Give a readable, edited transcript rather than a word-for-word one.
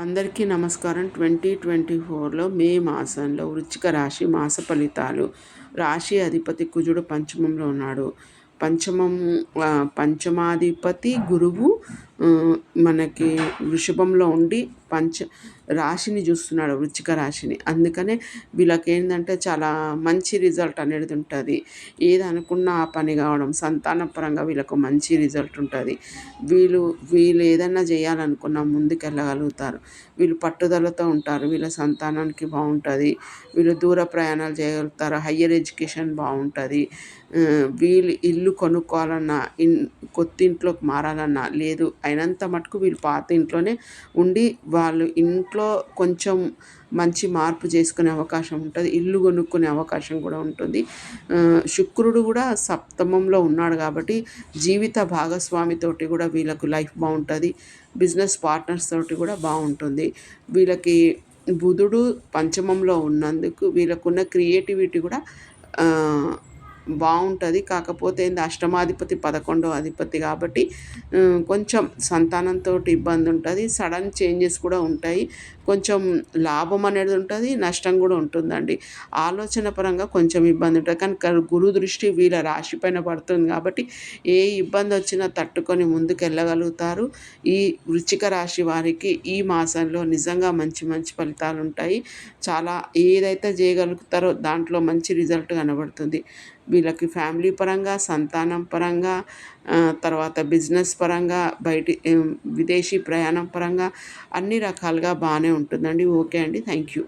అందరికీ నమస్కారం. 2024లో మే మాసంలో వృశ్చిక రాశి మాస ఫలితాలు. రాశి అధిపతి కుజుడు పంచమంలో ఉన్నాడు. పంచమాధిపతి గురువు మనకి వృషభంలో ఉండి రాశిని చూస్తున్నాడు, వృశ్చిక రాశిని. అందుకనే వీళ్ళకి ఏంటంటే చాలా మంచి రిజల్ట్ అనేది ఉంటుంది. ఏది అనుకున్నా ఆ పని కావడం, సంతానపరంగా వీళ్ళకు మంచి రిజల్ట్ ఉంటుంది. వీళ్ళు ఏదన్నా చేయాలనుకున్నా ముందుకెళ్ళగలుగుతారు. వీళ్ళు పట్టుదలతో ఉంటారు. వీళ్ళ సంతానానికి బాగుంటుంది. వీళ్ళు దూర ప్రయాణాలు చేయగలుగుతారు. హయ్యర్ ఎడ్యుకేషన్ బాగుంటుంది. వీళ్ళు ఇల్లు కొనుక్కోవాలన్నా, కొత్త ఇంట్లోకి మారాలన్నా లేదు, అయినంత మటుకు వీళ్ళు పాత ఇంట్లోనే ఉండి వాళ్ళు ఇంట్లో కొంచెం మంచి మార్పు చేసుకునే అవకాశం ఉంటుంది. ఇల్లు కొనుక్కునే అవకాశం కూడా ఉంటుంది. శుక్రుడు కూడా సప్తమంలో ఉన్నాడు కాబట్టి జీవిత భాగస్వామితోటి కూడా వీళ్ళకు లైఫ్ బాగుంటుంది. బిజినెస్ పార్ట్నర్స్ తోటి కూడా బాగుంటుంది. వీళ్ళకి బుధుడు పంచమంలో ఉన్నందుకు వీళ్ళకున్న క్రియేటివిటీ కూడా బాగుంటుంది. కాకపోతే అష్టమాధిపతి 11వ అధిపతి కాబట్టి కొంచెం సంతానంతో ఇబ్బంది ఉంటుంది. సడన్ చేంజెస్ కూడా ఉంటాయి. కొంచెం లాభం అనేది ఉంటుంది, నష్టం కూడా ఉంటుందండి. ఆలోచన పరంగా కొంచెం ఇబ్బంది ఉంటుంది. కానీ గురు దృష్టి వీళ్ళ రాశి పైన పడుతుంది కాబట్టి ఏ ఇబ్బంది వచ్చినా తట్టుకొని ముందుకు వెళ్ళగలుగుతారు. ఈ వృశ్చిక రాశి వారికి ఈ మాసంలో నిజంగా మంచి మంచి ఫలితాలు ఉంటాయి. చాలా ఏదైతే చేయగలుగుతారో దాంట్లో మంచి రిజల్ట్ కనబడుతుంది. వీళ్ళకి ఫ్యామిలీ పరంగా, సంతానం పరంగా, తర్వాత బిజినెస్ పరంగా, విదేశీ ప్రయాణం పరంగా అన్ని రకాలుగా బాగానే ఉంటుందండి. ఓకే అండి, థ్యాంక్ యూ.